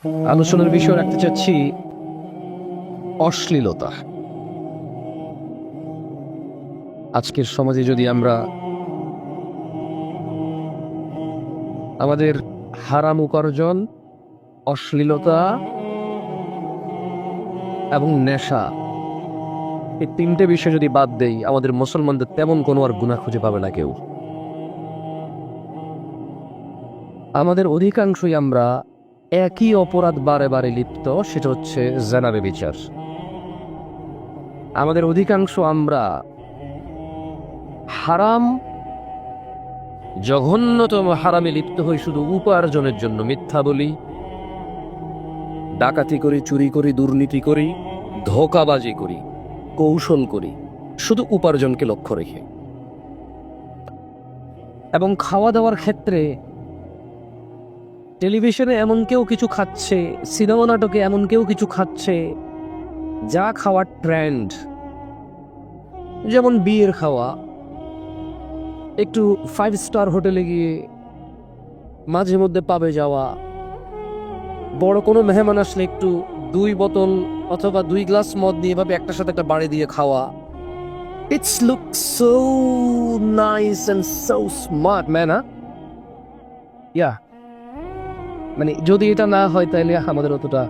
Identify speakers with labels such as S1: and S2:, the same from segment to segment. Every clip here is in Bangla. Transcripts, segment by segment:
S1: আলোচনার বিষয় রাখতে চাচ্ছি অশ্লীলতা। আজকের সমাজে যদি আমরা আমাদের হারাম উপার্জন, অশ্লীলতা এবং নেশা, এই তিনটে বিষয় যদি বাদ দেই, আমাদের মুসলমানদের তেমন কোনো আর গুনাহ খুঁজে পাবে না কেউ। আমাদের অধিকাংশই আমরা একই অপরাধ বারে বারে লিপ্ত, সেটা হচ্ছে জিনা ব্যভিচার। আমাদের অধিকাংশ আমরা হারাম, জঘন্যতম হারামে লিপ্ত হই শুধু উপার্জনের জন্য। মিথ্যা বলি, ডাকাতি করি, চুরি করি, দুর্নীতি করি, ধোঁকাবাজি করি, কৌশল করি, শুধু উপার্জনকে লক্ষ্য রেখে। এবং খাওয়া দাওয়ার ক্ষেত্রে টেলিভিশনে এমন কেউ কিছু খাচ্ছে, সিনেমা নাটকে এমন কেউ কিছু খাচ্ছে যা খাওয়ার ট্রেন্ড। যেমন বিয়ের খাওয়া, একটু 5 স্টার হোটেলে গিয়ে মাঝে মধ্যে পাবে যাওয়া, বড় কোনো মেহমান আসলে একটু 2 বোতল অথবা 2 গ্লাস মদ নিয়ে ভাবে একটার সাথে একটা বাড়ি দিয়ে খাওয়া। It's look so nice and so smart man. Yeah, মানে যদি এটা না হয় তাহলে আমাদের অতটা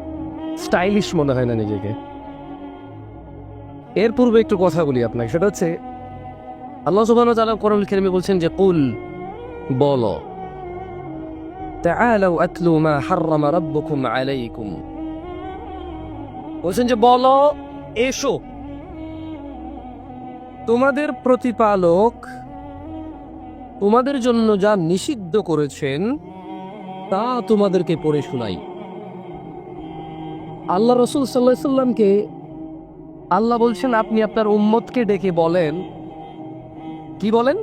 S1: স্টাইলিশ মনে হয় না নিজেকে। এর পূর্বে একটু কথা বলি আপনাকে, সেটা হচ্ছে আল্লাহ সুবহানাহু ওয়া তাআলা কোরআনুল কারীমে বলছেন যে কুল, বলো, তাআলাউ আতলু মা হাররামা রাব্বুকুম আলাইকুম, বলছেন যে বলো, এসো, তোমাদের প্রতিপালক তোমাদের জন্য যা নিষিদ্ধ করেছেন তা তোমাদেরকে পড়ে শোনাই। আল্লাহ রাসূল সাল্লাল্লাহু আলাইহি সাল্লামকে আল্লাহ বলছেন আপনি আপনার উম্মতকে ডেকে বলেন, কি বলেন?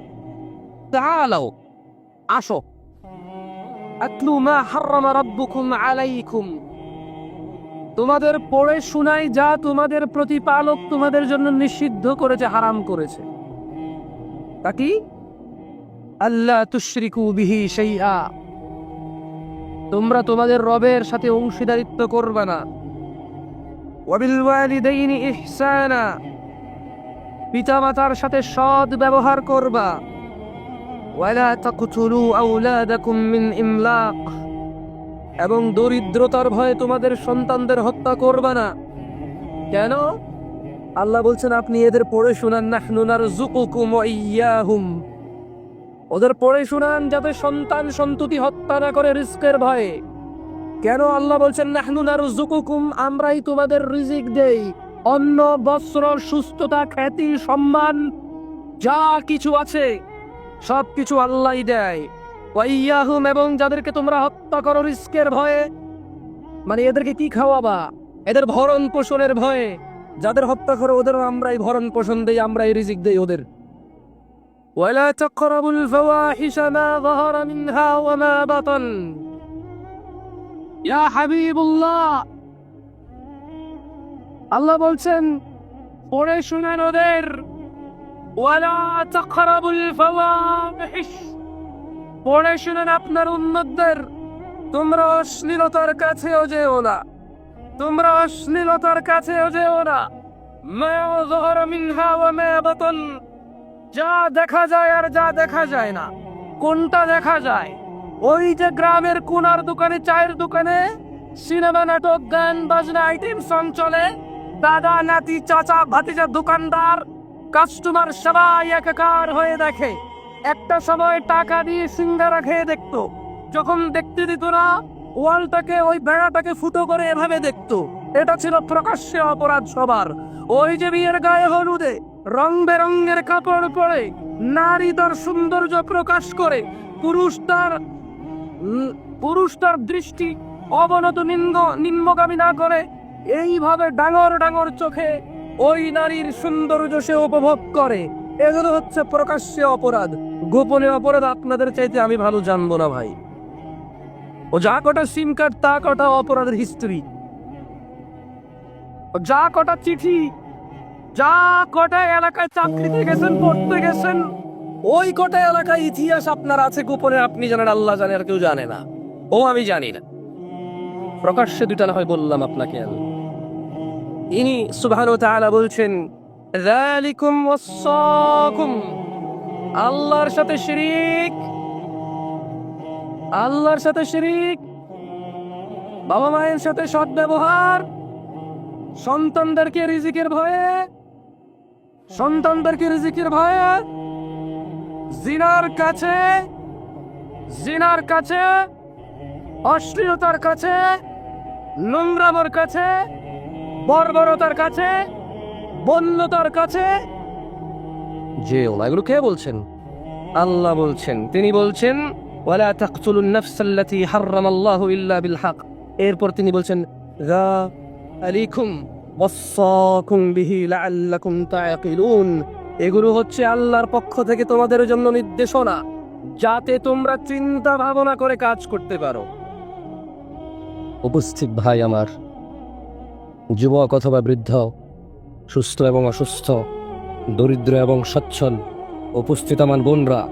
S1: তাআলাও, আসো, আতলু মা হাররামা রাব্বুকুম আলাইকুম, তোমাদের পড়ে শোনাই যা তোমাদের প্রতিপালক তোমাদের জন্য নিষিদ্ধ করেছে, হারাম করেছে। তা কি? আল্লাহ তুশরিকু বিহি শাইআ, তোমরা তোমাদের রবের সাথে অংশীদারিত্ব করবে না। ওয়াবিল ওয়ালিদাইনি ইহসানা, পিতামাতার সাথে সৎ ব্যবহার করবা। ওয়ালা তাকতুলু আওলাদাকুম মিন ইমলাক, এবং দরিদ্রতার ভয়ে তোমাদের সন্তানদের হত্যা করবা না। কেন? আল্লাহ বলছেন আপনি এদের পড়ে শোনান, নাহনু নারযুকুকুম ওয়া ইয়্যাহুম, ওদের পড়ে শোনান যাতে সন্তান সন্ততি হত্যা না করে রিজকের ভয়ে। কেন আল্লাহ বলছেন নাহনু নারযুকুকুম, আমরাই তোমাদের রিজিক দেই, অন্ন, বস্ত্র, সুস্থতা, খ্যাতি, সম্মান, যা কিছু আছে সব কিছু আল্লাহই দেয়। ওয়া ইয়্যাহুম, এবং যাদেরকে তোমরা হত্যা করো রিজকের ভয়ে, মানে এদেরকে কি খাওয়াবা? এদের ভরণ পোষণের ভয়ে। যাদের হত্যা করো ওদেরও আমরাই ভরণ পোষণ দেই, আমরাই রিজিক দেই ওদের। ওয়ালা তাকরাবুল ফাওয়াহিশা মা যাহারা মিনহা ওয়া মা বাতান, ইয়া হাবিবুল্লাহ, আল্লাহ বলছেন পড়ে শুনেন ওদের, ওয়ালা তাকরাবুল ফাওয়াহিশ, পড়ে শুনেন আপনার উম্মতদের, তোমরা অশ্লীলতার কাছেও যেও না, তোমরা অশ্লীলতার কাছেও যেও না। মা যাহারা মিনহা ওয়া মা বাতান, যা দেখা যায় আর যা দেখা যায় না। কোনটা দেখা যায়? ওই যে গ্রামের কোনার দোকানে, চায়ের দোকানে সিনেমা, নাটক, গান বাজনা, আইটেম সং চলে, দাদা নাতি চাচা ভাতিজা দোকানদার কাস্টমার সবাই একাকার হয়ে দেখে। একটা সময় টাকা দিয়ে সিঙ্গারা খেয়ে দেখতো, যখন দেখতে দিত না ওয়ালটাকে, ওই বেড়াটাকে ফুটো করে এভাবে দেখতো। এটা ছিল প্রকাশ্যে অপরাধ সবার। ওই যে বিয়ের গায়ে হলুদে রং বেরঙের কাপড় পরে নারী তার সৌন্দর্য প্রকাশ করে, পুরুষ তার দৃষ্টি অবনত নিম্নগামী না করে এইভাবে ডাঙর ডাঙর চোখে ওই নারীর সৌন্দর্য সে উপভোগ করে। এগুলো হচ্ছে প্রকাশ্যে অপরাধ। গোপনে অপরাধ আপনাদের চাইতে আমি ভালো জানবো না ভাই। ও যা কটা সিম কার্ড, তা কটা অপরাধের হিস্ট্রি, যা কটা চিঠি, যা কটা এলাকায় চাকরিতে গেছেন, পড়তে গেছেন, ওই কটা এলাকায় ইতিহাস আপনার আছে গোপনে, আপনি জানেন, আল্লাহ জানে, আর কেউ জানে না। ও আমি জানি না। প্রকাশ্যে দুইটা না হয় বললাম আপনাকে আমি। ইনি সুবহানাহু ওয়া তাআলা বলছেন, যালিকুম ওয়াসাকুম, আল্লাহর সাথে শিরিক, আল্লাহর সাথে শিরিক, বাবা মায়ের সাথে সৎ ব্যবহার, সন্তানদেরকে রিজিকের ভয়ে, সন্তানদেরকে রিজিকের ভয়ে জিনার কাছে, জিনার কাছে, অশ্লীলতার কাছে, নোংরামোর কাছে, বর্বরতার কাছে, বন্যতার কাছে যেও না। এগুলো কে বলছেন? আল্লাহ বলছেন। তিনি বলছেন, ওয়ালা তাকতুলুন নাফসাল্লাতী হারামাল্লাহু ইল্লা বিল হক। এরপর তিনি বলছেন, যালিকুম ওয়াসাকুম বিহি লাআল্লাকুম তাআকিলুন। এগুলো হচ্ছে আল্লাহর পক্ষ থেকে তোমাদের জন্য নির্দেশনা, যাতে তোমরা চিন্তা ভাবনা করে কাজ করতে পারো। উপস্থিত ভাই আমার, যুবক অথবা বৃদ্ধ, সুস্থ এবং অসুস্থ, দরিদ্র এবং সচ্ছল, উপস্থিত আমার বোনরা,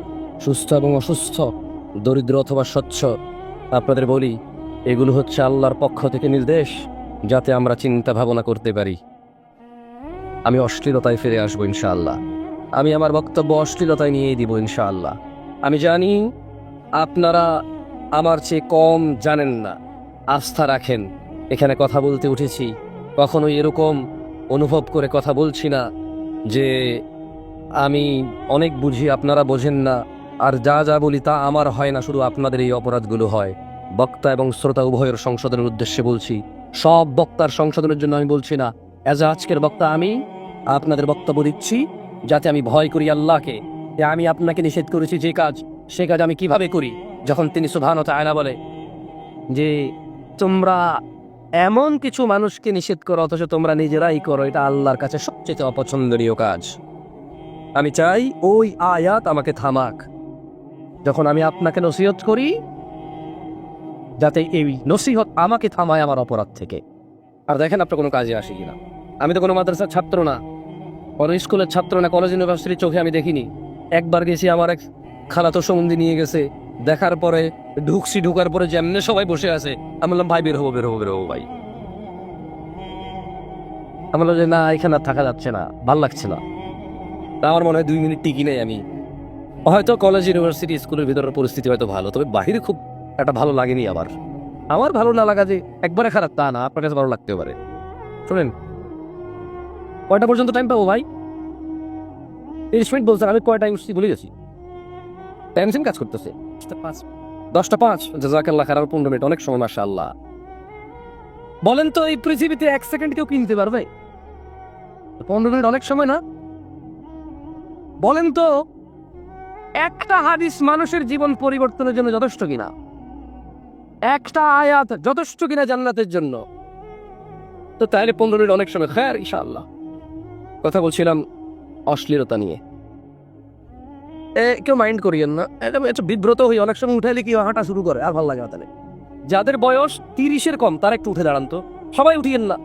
S1: সুস্থ এবং অসুস্থ, দরিদ্র অথবা স্বচ্ছ, আপনাদের বলি, এগুলো হচ্ছে আল্লাহর পক্ষ থেকে নির্দেশ, যাতে আমরা চিন্তা ভাবনা করতে পারি। আমি অশ্লীলতায় ফিরে আসবো ইনশাআল্লাহ। আমি আমার বক্তব্য অশ্লীলতায় নিয়েই দিব ইনশাআল্লাহ। আমি জানি আপনারা আমার চেয়ে কম জানেন না, আস্থা রাখেন। এখানে কথা বলতে উঠেছি, কখনোই এরকম অনুভব করে কথা বলছি না যে আমি অনেক বুঝি, আপনারা বোঝেন না, আর যা যা বলি তা আমার হয় না, শুধু আপনাদের এই অপরাধগুলো হয়। বক্তা এবং শ্রোতা উভয়ের সংশোধনের উদ্দেশ্যে বলছি, সব বক্তার সংশোধনের জন্য আমি বলছি না। এজ আজকের বক্তা আমি আপনাদের বক্তব্য দিচ্ছি, যাতে আমি ভয় করি আল্লাহকে, যে আমি আপনাকে নিষেধ করেছি যে কাজ, সে কাজ আমি কিভাবে করি। যখন তিনি সুবহানাহু ওয়া তাআলা বলে যে তোমরা এমন কিছু মানুষকে নিষেধ করো অথচ তোমরা নিজেরাই করো, এটা আল্লাহর কাছে সবচেয়ে অপছন্দনীয় কাজ। আমি চাই ওই আয়াত আমাকে থামাক যখন আমি আপনাকে নসিহত করি, যাতে এই নসিহত আমাকে থামায় আমার অপরাধ থেকে। আর দেখেন আপনার কোনো কাজে আসে কিনা। আমি তো কোনো মাদ্রাসার ছাত্র না, কোনো স্কুলের ছাত্র না, কলেজ ইউনিভার্সিটির চোখে আমি দেখিনি। একবার গেছি, আমার এক খালাতো সম্বন্ধী নিয়ে গেছে, দেখার পরে ঢুকার পরে যেমনে সবাই বসে আছে, আমি বললাম ভাই বের হবো ভাই। আমি বললাম যে না, এখানে আর থাকা যাচ্ছে না, ভাল লাগছে না। তা আমার মনে হয় 2 মিনিট টিকি নেই আমি। হয়তো কলেজ ইউনিভার্সিটি স্কুলের ভিতরের পরিস্থিতি হয়তো ভালো, তবে বাহিরে খুব একটা ভালো লাগেনি আমার ভালো না লাগা যে একবারে খারাপ তা না, আপনার কাছে ভালো লাগতেও পারে। শোনেন, কয়টা পর্যন্ত টাইম পাবো ভাই? 30 মিনিট বলছেন, আমি কয় টাইম ভুলে গেছি। টেনশন কাজ করতেছে। 10:05, জাযাকাল্লাহ খাইর। 15 মিনিট অনেক সময়, মাশাআল্লাহ। বলেন তো, এই পৃথিবীতে 1 সেকেন্ড কেউ কিনতে পারবে? 15 মিনিট অনেক সময় না? বলেন তো, একটা হাদিস মানুষের জীবন পরিবর্তনের জন্য যথেষ্ট কিনা? একটা আয়াত যথেষ্ট কিনা জান্নাতের জন্য? তো তাহলে 15 মিনিট অনেক সময়, খাইর ইনশাআল্লাহ। কথা বলছিলাম অশ্লীলতা নিয়ে। কেউ মাইন্ড করিয়েন না, একটু বিব্রত হই অনেক সময়। উঠাইলে কি হাঁটা শুরু করে, আর ভালো লাগে না। তাহলে যাদের বয়স 30-এর কম তারা একটু উঠে দাঁড়ান তো, সবাই উঠিয়েন না।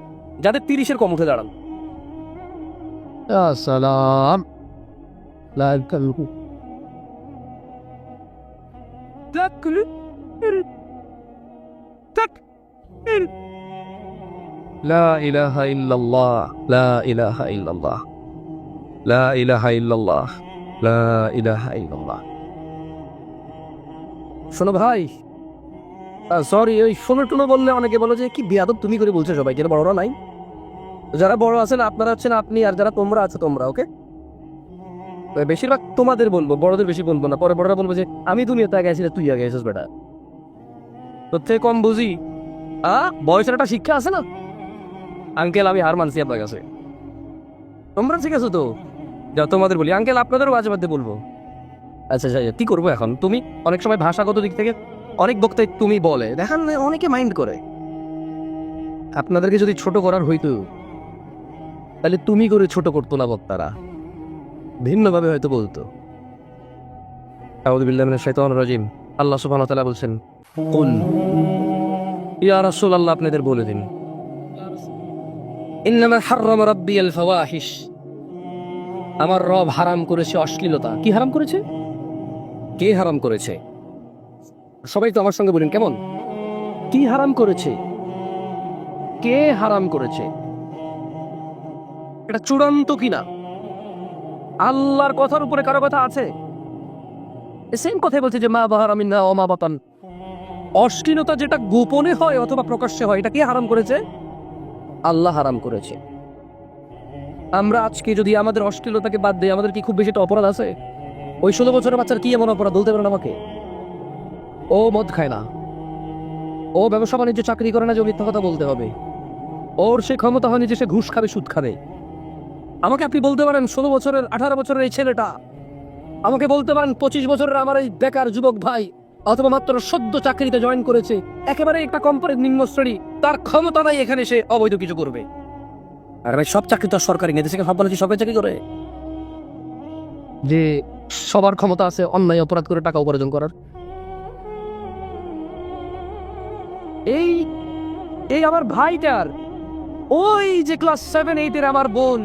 S1: যাদের 30-এর কম উঠে দাঁড়ান। আসসালাম লা ইলাহা ইল্লাল্লাহ, লা ইলাহা ইল্লাল্লাহ, লা ইলাহা ইল্লাল্লাহ, লা ইলাহা ইল্লাল্লাহ। শোনো ভাই, সরি, ওই শোনো বললে অনেকে বলো যে কি বেয়াদব তুমি করে বলছো সবাই, যারা বড়রা নাই। যারা বড় আছেন আপনারা হচ্ছেন আপনি, আর যারা তোমরা আছো তোমরা। ওকে, বেশিরভাগ তোমাদের বলবো, বড়দের বেশি বলবো না। পরে বড়রা বলবো যে আমি দুনিয়াতে আগে আছি, তুই আগে আছিস বেটা, তোর থেকে কম বুঝি। বয়সের একটা শিক্ষা আছে না। আঙ্কেল আমি হার মানছি আপনার কাছে, তোমরা ঠিক আছো তো? যা তোমাদের বলি, আঙ্কেল আপনাদেরও মাঝে মধ্যে বলবো। আচ্ছা কি করবো এখন? তুমি অনেক সময় ভাষাগত দিক থেকে অনেক বক্তাই তুমি বলে দেখান, অনেকে মাইন্ড করে। আপনাদেরকে যদি ছোট করার হইতো তাহলে তুমি করে ছোট করতো না, বক্তারা ভিন্নভাবে হয়তো বলতো। আউযু বিল্লাহি মিনাশ শাইতানির রাজিম। আল্লাহ সুবহানাহু ওয়া তাআলা বলছেন, কুল ইয়া রাসূলুল্লাহ, আপনাদের বলে দিন, ইন্নামা হাররামা রাব্বিয়াল ফাওয়াহিশ, আমার রব হারাম করেছে অশ্লীলতা। কি হারাম করেছে? কে হারাম করেছে? সবাই তো আমার সঙ্গে বলেন কেমন? কি হারাম করেছে? কে হারাম করেছে? এটা চূড়ান্ত কিনা? আল্লাহর কথার উপরে কারো কথা আছে? সেম কথাই বলছে যে মা বাহারা মিন্না ওয়া মা বাতান। অশ্লীলতা যেটা গোপনে হয় অথবা প্রকাশ্যে হয়, এটা কে হারাম করেছে? আল্লাহ হারাম করেছে। আমরা আজকে যদি আমাদের অশ্লীলতাকে বাদ দিই, আমাদের কি খুব বেশি একটা অপরাধ আছে? ওই 16 বছরের বাচ্চার কি এমন অপরাধ বলতে পারেন আমাকে? ও মদ খায় না, ও ব্যবসা বাণিজ্য চাকরি করে না যে মিথ্যা কথা বলতে হবে, ওর সে ক্ষমতা হয়নি যে সে ঘুষ খাবে সুদ খাবে। আমাকে আপনি বলতে পারেন 16 বছরের 18 বছরের এই ছেলেটা, আমাকে বলতে পারেন 25 বছরের আমার এই বেকার যুবক ভাই অথবা মাত্র সদ্য চাকরিতে জয়েন করেছে, একেবারে একটা কোম্পানির নিম্ন শ্রেণী, তার ক্ষমতা নাই এখানে সে অবৈধ কিছু করবে। আর ভাই সব চাকরি তো আর সরকারি নেই, দেশে সব মানুষ সরকারি চাকরি করে যে সবার ক্ষমতা আছে অন্যায় অপরাধ করে টাকা উপার্জন করার। এই এই আমার ভাইটার, ওই যে ক্লাস 7-8 এর আমার বোন,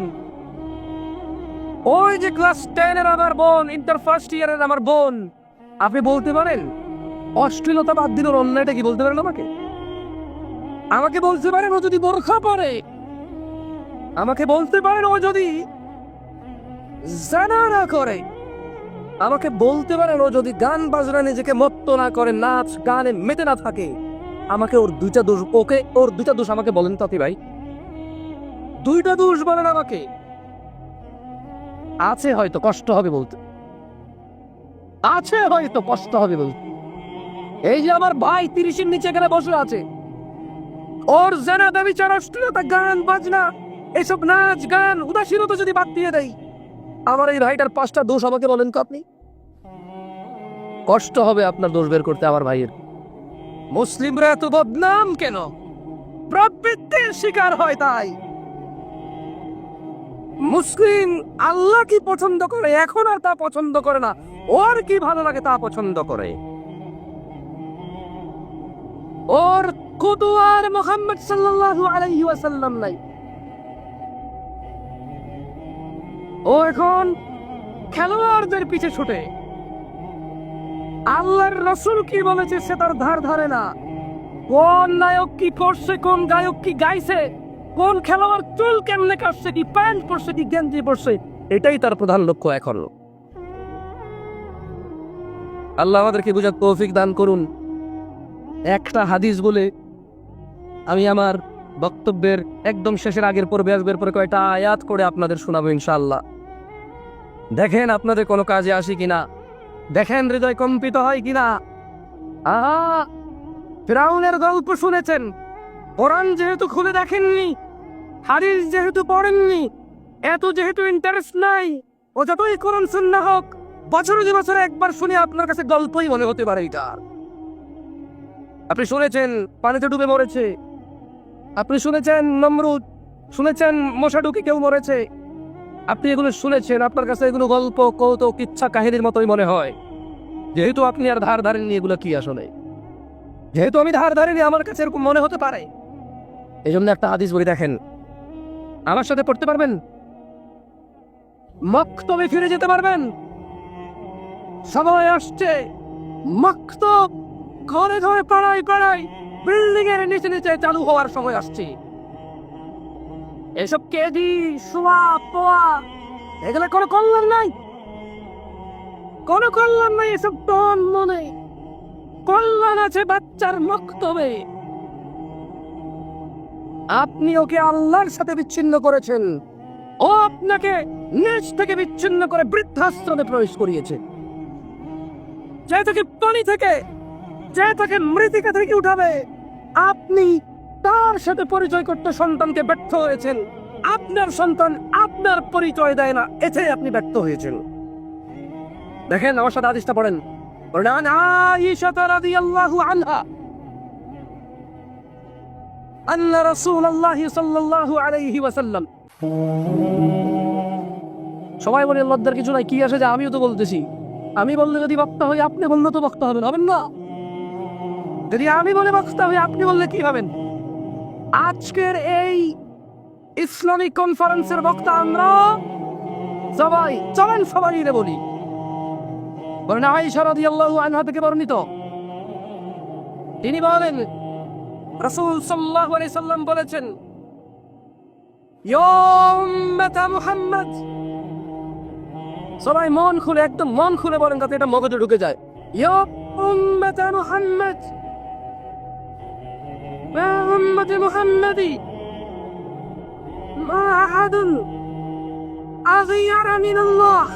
S1: ওই যে ক্লাস 10 এর আমার বোন, ইন্টার ফার্স্ট ইয়ারের আমার বোন, আপনি বলতে পারেন অশ্লীলতা বাদ দিল অন্যায়টা কি বলতে পারেন আমাকে? আমাকে বলতে পারেন ও যদি বোরখা পরে, আমাকে বলতে পারেন ও যদি জানা না করে, আমাকে বলতে পারেন ও যদি গান বাজনা নিজেকে মত্ত না করে, নাচ গানে মেতে না থাকে, আমাকে ওর দুইটা দোষ, ওকে ওর দুইটা দোষ আমাকে বলেন তাতে ভাই, দুইটা দোষ বলেন আমাকে। আছে হয়তো কষ্ট হবে বলতে, আছে হয়তো কষ্ট হবে বলতে। এই যে আমার ভাই 30-এর নিচে এখানে বসে আছে, ওর জানা দাবি চার অশ্লীলতা গান বাজনা এসব নাচ গান উদাসীনতা যদি বাদ দিয়ে দেয়, আমার এই ভাইটার 5টা দোষ আমাকে বলেন তো আপনি। কষ্ট হবে আপনার দোষ বের করতে আমার ভাইয়ের। মুসলিমরা এত বদনাম কেন? প্রবৃত্তির শিকার হয় তাই। মুসলিম আল্লাহ কি পছন্দ করে এখন আর তা পছন্দ করে না, ওর কি ভালো লাগে তা পছন্দ করে। ওর কুদওয়ার মুহাম্মদ সাল্লাল্লাহু আলাইহি ওয়াসাল্লাম নাই, ও এখন খেলোয়াড়দের পিছে ছুটে। আল্লাহর রাসূল কি বলেছে সে তার ধার ধারে না। কোন নায়ক কি করছে, কোন গায়ক কি গাইছে, কোন খেলোয়াড় চুল কেমনে কাটছে, কি প্যান্ট পরছে, কি গেঞ্জি পরছে, এটাই তার প্রধান লক্ষ্য এখন। আল্লাহ আমাদেরকে বুঝার তৌফিক দান করুন। একটা হাদিস বলে আমি আমার বক্তব্যের একদম শেষের আগের পর্বে আসবে, পরে কয়টা আয়াত করে আপনাদের শোনাবো ইনশাআল্লাহ। দেখেন আপনাদের কোনো কাজে আসি কিনা, দেখেন হৃদয় কম্পিত হয় কিনা। ফিরাউনের গল্প শুনেছেন, কোরআন যেহেতু খুলে দেখেননি, হাদিস যেহেতু পড়েননি, এত যেহেতু ইন্টারেস্ট নাই, ও যতই কোরআন সুন্নাহ হোক, বছরে একবার শুনে আপনার কাছে গল্পই মনে হতে পারে এটা। আপনি শুনেছেন পানিতে ডুবে মরেছে, আপনি শুনেছেন নমরুদ, শুনেছেন মশা ঢুকে কেউ মরেছে, আপনি এগুলো শুনেছেন, আপনার কাছে এগুলো গল্প কৌতুক ইচ্ছা কাহিনীর মতোই মনে হয়। যেহেতু আপনি আর ধার ধারেননি, এগুলো কি আসলে, যেহেতু আমি ধার ধারিনি, আমার কাছে এরকম মনে হতে পারে। এই জন্য একটা হাদিস বলি, দেখেন আমার সাথে পড়তে পারবেন, মক্তবে ফিরে যেতে পারবেন। সময় আসছে, মক্তব ঘরে ঘরে পাড়ায় পাড়ায় বিল্ডিং এর নিচে নিচে চালু হওয়ার সময় আসছে। এসব কেজি শোয়া পোয়া এগুলো কোনো কল্যাণ নাই, কোনো কল্যাণ নাই। এসব টন মনে কল্যাণ আছে বাচ্চার মক্তবে। আপনি ওকে আল্লাহর সাথে বিচ্ছিন্ন করেছেন, ও আপনাকে নিজ থেকে বিচ্ছিন্ন করে বৃদ্ধাশ্রমে প্রবেশ করিয়েছে। যে তাকে পানি থেকে, যে তাকে মৃত্তিকা থেকে উঠাবে, আপনি তার সাথে পরিচয় করতে সন্তানকে ব্যর্থ হয়েছেন। আপনার সন্তান আপনার পরিচয় দেয় না, এতে আপনি ব্যর্থ হয়েছেন। দেখেন আমার সাথে হাদিসটা পড়েন। আয়েশা রাদিয়াল্লাহু আনহা আন্না রাসূলুল্লাহ সাল্লাল্লাহু আলাইহি ওয়াসাল্লাম। সবাই বলে লজ্জার কিছু নাই, কি আসে যে আমিও তো বলতেছি। আমি বললে যদি বক্তা হই, আপনি বললে তো বক্তা হবেন না। যদি আমি বলে বক্তা হই, আপনি বললে কি হবেন? আজকের এই ইসলামিক কনফারেন্সের বক্তা আমরা সবাই, চলেন সবাই মিলে বলি। বলেন আয়েশা রাদিয়াল্লাহু আনহা থেকে বর্ণিত, তিনি বলেন রাসূল সাল্লাল্লাহু আলাইহি সাল্লাম বলেছেন, ইয়া উম্মাতা মুহাম্মদ, সবাই মন খুলে, একদম মন খুলে বলেন যাতে এটা মগজে ঢুকে যায়। ইয়া উম্মাতা মুহাম্মদ, ইয়া উম্মাতি মুহাম্মাদি, মা আহাদুন আগিয়ারা মিনাল্লাহ,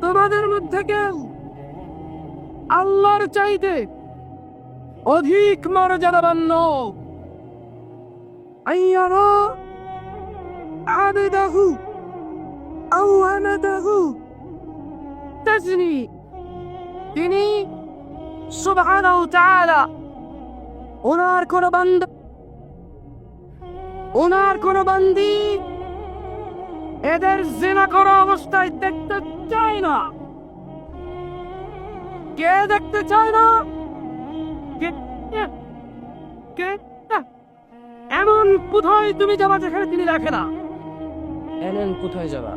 S1: তোমাদের মধ্যে কেউ আল্লাহর চাইতে অধিক মর্যাদাবান আইয়ারা আবিদাহু আও আনাদাহু তাজনি, তিনি সুবহানাহু তাআলা ওনার কোন বান্দা, ওনার কোন বান্দি এদের জিনা করা অবস্থায় দেখতে চায় না। কে দেখতে চায় না? এমন কোথায় তুমি যাবা যেখানে তিনি রাখে না? এমন কোথায় যাবা?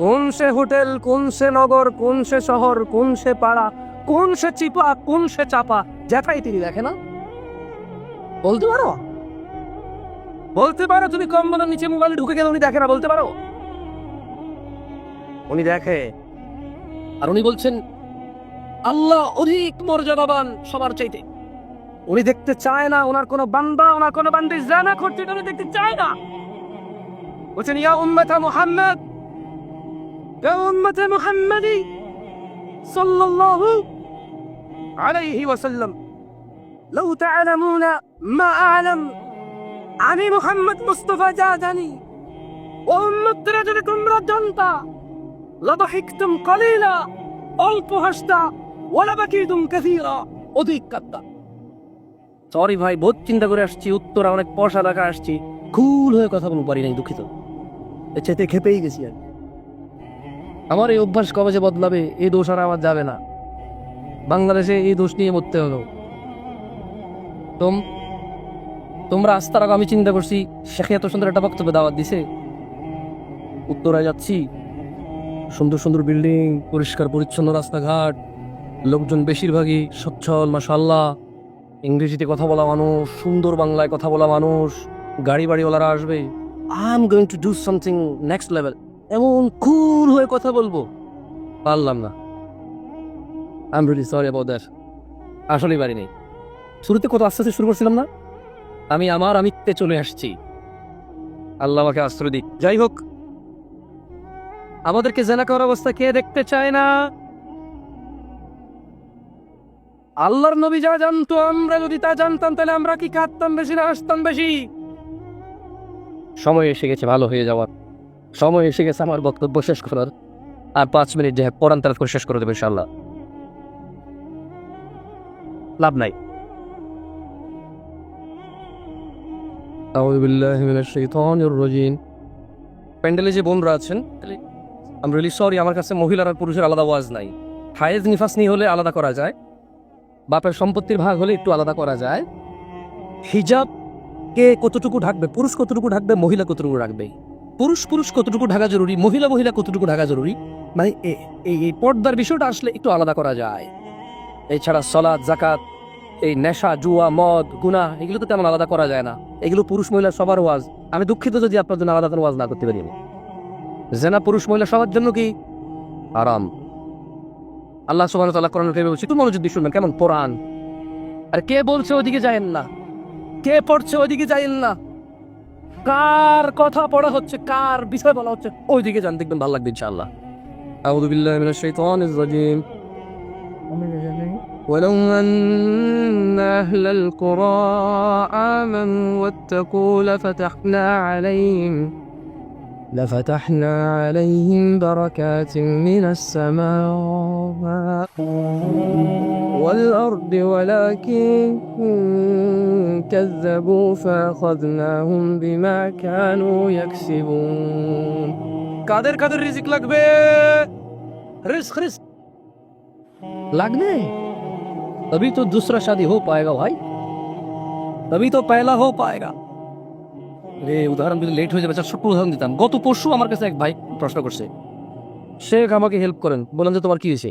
S1: কোন সে হোটেল, কোন সে নগর, কোন সে শহর, কোন সে পাড়া, কোন সে চিপা, কোন সে চাপা, যেটাই তিনি দেখে না? বলতে পারো? বলতে পারো তুমি কম্বলের নিচে মোবাইল ঢুকে গেলে উনি দেখে না? বলতে পারো? উনি দেখে। আর উনি বলছেন আল্লাহ অধিক মর্যাদাবান সবার চাইতে। উনি দেখতে চায় না ওনার কোন বান্দা, ওনার কোন বান্দি জানা করতে, উনি দেখতে চায় না। বলছেন ইয়া উম্মাতা মুহাম্মদ, ইয়া উম্মাতা মুহাম্মাদি সাল্লাল্লাহু আলাইহি ওয়াসাল্লাম, লাউ তা'লামুনা মা আ'লাম, আমি মুহাম্মদ মুস্তাফা যা জানি, ও উম্মতরা যদি তোমরা জানতা, লাদাহিকতুম কালিলা, অল্প হাসতা, ওয়ালা বাকিতুম কাসীরা, অধিক কাঁদতা। সরি ভাই, বহুত চিন্তা করে আসছি, উত্তরা অনেক পয়সা রাখা আসছি, কুল হয়ে কথা বলতে পারি নাই, দুঃখিত। চেতে খেপেই গেছি আর। আমার এই অভ্যাস কবে যে বদলাবে, এই দোষ আর আমার যাবে না। বাংলাদেশে এই দোষ নিয়ে মরতে হলো। তোমরা আস্তার আগে আমি চিন্তা করছি, শেখে এত সুন্দর একটা বক্তব্য দাওয়াত দিছে, উত্তরায় যাচ্ছি, সুন্দর সুন্দর বিল্ডিং, পরিষ্কার পরিচ্ছন্ন রাস্তাঘাট, লোকজন বেশিরভাগই সচ্ছল, মাশাআল্লাহ, ইংরেজিতে কথা বলা মানুষ, সুন্দর বাংলায় কথা বলা মানুষ, গাড়ি বাড়িওয়ালারা আসবে। I am going to do something next level, এমন কুল হয়ে কথা বলবো, পারলাম না। I am really sorry about that. আসলেই পারি নাই। শুরুতে কত আস্তে আস্তে শুরু করছিলাম না, আমি আমার আমিত্বে চলে আসছি। আল্লাহ আমাকে আশ্রয় দিক। যাই হোক, আমাদেরকে জেনা করার অবস্থা কে দেখতে চায় না? আল্লাহর নবী যা জানতো, আমরা যদি তা জানতাম তাহলে আমরা কি কাঁদতাম বেশি না হাসতাম বেশি? সময় এসে গেছে ভালো হয়ে যাওয়ার, সময় এসে গেছে আমার বক্তব্য শেষ করার। আর 5 মিনিট যে কোরআন তেলাওয়াত করে শেষ করে দেবে ইনশাআল্লাহ, লাভ নাই। আউযু বিল্লাহি মিনাশ শাইতানির রাজিম। প্যান্ডেলে যে বোনরা আছেন, আই এম রিয়েলি সরি, আমার কাছে মহিলার আর পুরুষের আলাদা ওয়াজ নাই। হায়েজ নিফাস নিয়ে হলে আলাদা করা যায়, বাপের সম্পত্তির ভাগ হলে একটু আলাদা করা যায়। হিজাব কে কতটুকু ঢাকবে, পুরুষ কতটুকু ঢাকবে, মহিলা কতটুকু রাখবে, পুরুষ কতটুকু ঢাকা জরুরি, মহিলা কতটুকু ঢাকা জরুরি, মানে এই পর্দার বিষয়টা আসলে একটু আলাদা করা যায়। এছাড়া সালাত, যাকাত, এই নেশা, জুয়া, মদ, গুনাহ, এগুলো তো তেমন আলাদা করা যায় না। এগুলো পুরুষ মহিলা সবার ওয়াজ। আমি দুঃখিত যদি আপনার জন্য আলাদা ওয়াজ না করতে পারি। জেনা পুরুষ মহিলা সবার জন্য কি হারাম। আল্লাহ সুবহানাহু ওয়া তাআলা কোরআনে কারিমে বলছে, একটু মনোযোগ দিয়ে শুনবেন কেমন কোরআন। আর কে বলছে ওদিকে যায়েন না, কে পড়ছে ওদিকে যায়েন না, কার কথা পড়া হচ্ছে, কার বিষয় বলা হচ্ছে, ওইদিকে যান, দেখবেন ভালো লাগবে ইনশাআল্লাহ। আউযু বিল্লাহি মিনাশ শাইতানির রাজিম। ولو أن أهل القرى آمنوا واتقوا لفتحنا عليهم بركات من السماء والأرض ولكن كذبوا فأخذناهم بما كانوا يكسبون। কাদের কাদের রিজিক লাগবে? রিস্ক लगने तभी तो दूसरा शादी हो पाएगा भाई, तभी तो पहला हो पाएगा। উদাহরণ যদি লেট হয়ে যাবে, ছোট্ট উদাহরণ দিতাম। গত পরশু আমার কাছে এক ভাই প্রশ্ন করছে, শেখ আমাকে হেল্প করেন। বললাম যে তোমার কি হয়েছে?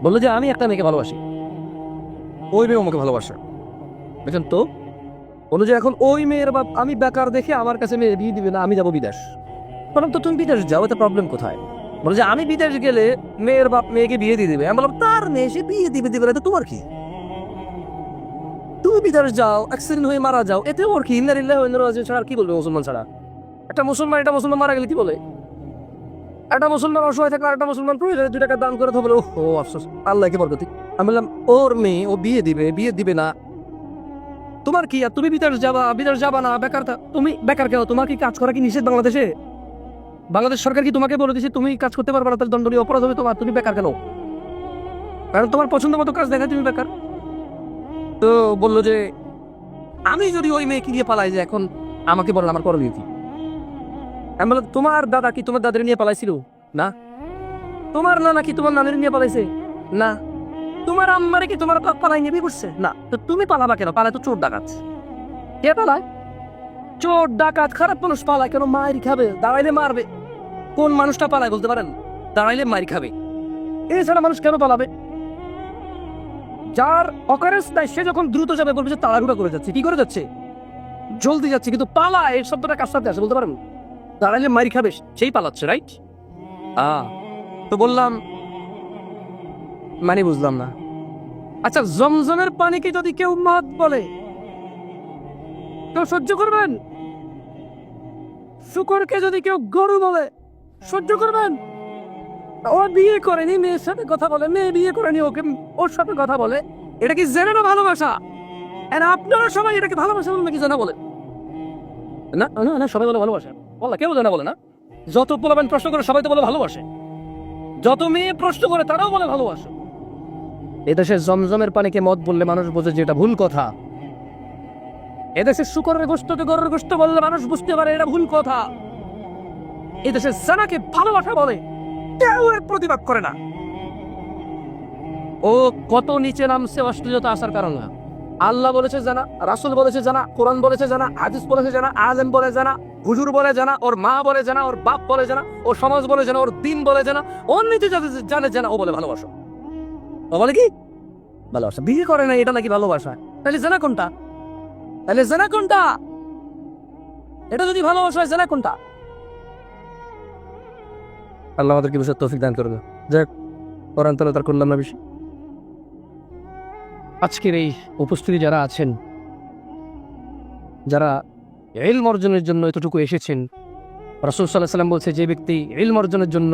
S1: বললো যে আমি একটা মেয়েকে ভালোবাসি, ওই মেয়ে আমাকে ভালোবাসে।
S2: বুঝলেন তো? বলো যে এখন ওই মেয়ের বাপ আমি বেকার দেখে আমার কাছে মেয়ে বিয়ে দিবে না, আমি যাবো বিদেশ। বললাম তো তুমি বিদেশ যাও, এতে প্রবলেম কোথায়? বলে যে আমি বিদেশ গেলে মেয়ের বাপ মেয়েকে বিয়ে দিয়ে দিবে। আমি বললাম তার মেয়ে, সে বিয়ে দিবে না, তো তোমার কি? তুমি বিদেশ যাও, অ্যাক্সিডেন্ট হয়ে মারা যাও, এতে ওর কি? ইন্নালিল্লাহি ওয়া ইন্না ইলাইহি রাজিউন ছাড়া আর কি বলবে মুসলমান ছাড়া? একটা মুসলমান মারা গেলে কি বলে? একটা মুসলমান অসহায় থাকলে একটা মুসলমান প্রয়োজনে 2 টাকা দান করে তো বলে ও আফসোস, আল্লাহকে বরকতি। আমি বললাম ওর মেয়ে, ও বিয়ে দিবে না, তোমার কি? আর তুমি বিদেশ যাবা না, বেকার তুমি বেকার কেন? তোমার কি কাজ করা কি নিষেধ বাংলাদেশে? বাংলাদেশ সরকার কি তোমাকে বলে দিয়েছে তুমি কাজ করতে পারবে না, তাহলে দণ্ডনীয় অপরাধ হবে তোমার? তুমি বেকার কেন? কারণ তোমার পছন্দ মতো কাজ দেখায় তুমি বেকার। তো বললো যে আমি যদি ওই মেয়েকে নিয়ে পালাই, যে এখন আমাকে বলেন আমার করণীয় কি? আমি বললাম তোমার দাদা কি তোমার দাদারে নিয়ে পালাইছিল? না। তোমার নানা কি তোমার নানির নিয়ে পালাইছে? না। তোমার আম্মারে কি তোমার বাপ পালাই নিয়ে বিয়ে করছে? না। তো তুমি পালাবা কেন? পালায় তো চোর ডাকাত। কে পালায়? চোর ডাকাত খারাপ মানুষ পালায় কেন? মায়ের খাবে, দাঁড়াইলে মারবে। কোন মানুষটা পালায় বলতে পারেন? দাঁড়াইলে মায়ের খাবে। এছাড়া মানুষ কেন পালাবে? যার অকারেন্স নাই সে যখন দ্রুত যাবে বলবে যে তাড়াহুড়া করে যাচ্ছে। কি করে যাচ্ছে? জলদি যাচ্ছে, কিন্তু পালা এই শব্দটা কার সাথে আসে বলতে পারেন? দাঁড়াইলে মারি খাবে, সেই পালাচ্ছে, রাইট? তো বললাম মানে বুঝলাম না। আচ্ছা, জমজমের পানিকে যদি কেউ মদ বলে কেউ সহ্য করবেন? শুকরকে যদি কেউ গরু বলে সহ্য করবেন? ও বিয়ে করেনি, মেয়ের সাথে কথা বলে, মেয়ে বিয়ে করেনি, ওকে ওর সাথে কথা বলে, এটা কি জেনে না ভালোবাসা? আর আপনারা সবাই এটাকে ভালোবাসা বলেন নাকি জানা বলে? না না না, সবাই বলে ভালোবাসে। বলা কেউ জানা বলে না। যত পোলাবেন প্রশ্ন করে সবাই তো বলে ভালোবাসে, যত মেয়ে প্রশ্ন করে তারাও বলে ভালোবাসে। এদেশে জমজমের পানিকে মদ বললে মানুষ বোঝে যে এটা ভুল কথা। এদেশে শুকরের গোশতকে গরুর গোশত বললে মানুষ বুঝতে পারে এটা ভুল কথা। এদেশে জানাকে ভালোবাসা বলে, কেউ এর প্রতিবাদ করে না। ও কত নিচে নামছে অশ্লীলতা আসার কারণে। আল্লাহ বলেছে জানা, রাসূল বলেছে জানা, কোরআন বলেছে জানা, হাদিস বলেছে জানা, আলেম বলে জানা, হুজুর বলে জানা, ওর মা বলে জানা, ওর বাপ বলে জানা, ওর সমাজ বলে জানা, ওর দিন বলে জানা, ওর নিচে জানে জানা, ও বলে ভালোবাসা। ও বলে কি ভালোবাসা? বিয়ে করে না, এটা নাকি ভালোবাসা? তাহলে জানা কোনটা? এটা যদি ভালোবাসা হয়, জানা কোনটা? আল্লাহ আমাদেরকে বুঝার তৌফিক দান করবে। যাক, কোরআন তেলাওয়াত করলাম না বেশি। আজকের এই উপস্থিতি যারা আছেন, যারা ইলম অর্জনের জন্য এতটুকু এসেছেন, রাসূল সাল্লাল্লাহু আলাইহি ওয়াসাল্লাম বলছে যে ব্যক্তি ইলম অর্জনের জন্য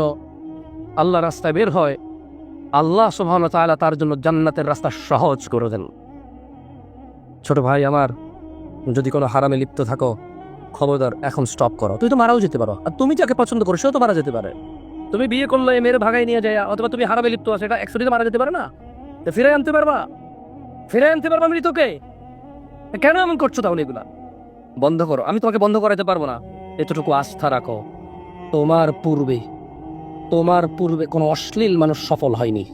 S2: আল্লাহর রাস্তায় বের হয়, আল্লাহ সুবহানাহু ওয়া তাআলা তার জন্য জান্নাতের রাস্তা সহজ করে দেন। ছোট ভাই আমার, যদি কোনো হারামে লিপ্ত থাকো, খবরদার এখন স্টপ করো। তুই তো মারাও যেতে পারো, আর তুমি যাকে পছন্দ করো সেও তো মারা যেতে পারে। তুমি বিয়ে করলে মেয়ের ভাগাই নিয়ে যায়, অথবা তুমি হারামে লিপ্ত আছো, এটা একসাথে মারা যেতে পারে না? ফিরে আনতে পারবা মৃতকে? কেন এমন করছো? তাহলে এগুলা বন্ধ করো। আমি তোমাকে বন্ধ করাতে পারবো না। এতটুকু আস্থা রাখো, তোমার পূর্বে কোনো অশ্লীল মানুষ সফল হয়নি,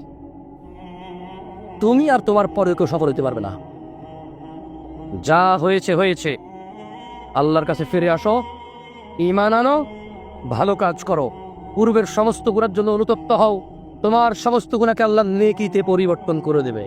S2: তুমি আর তোমার পরে কেউ সফল হতে পারবে না। যা হয়েছে হয়েছে, আল্লাহর কাছে ফিরে আসো, ঈমান আনো, ভালো কাজ করো, পূর্বের সমস্ত গুনার জন্য অনুতপ্ত হও, তোমার সমস্ত গুনাহকে আল্লাহ নেকিতে পরিবর্তন করে দেবে।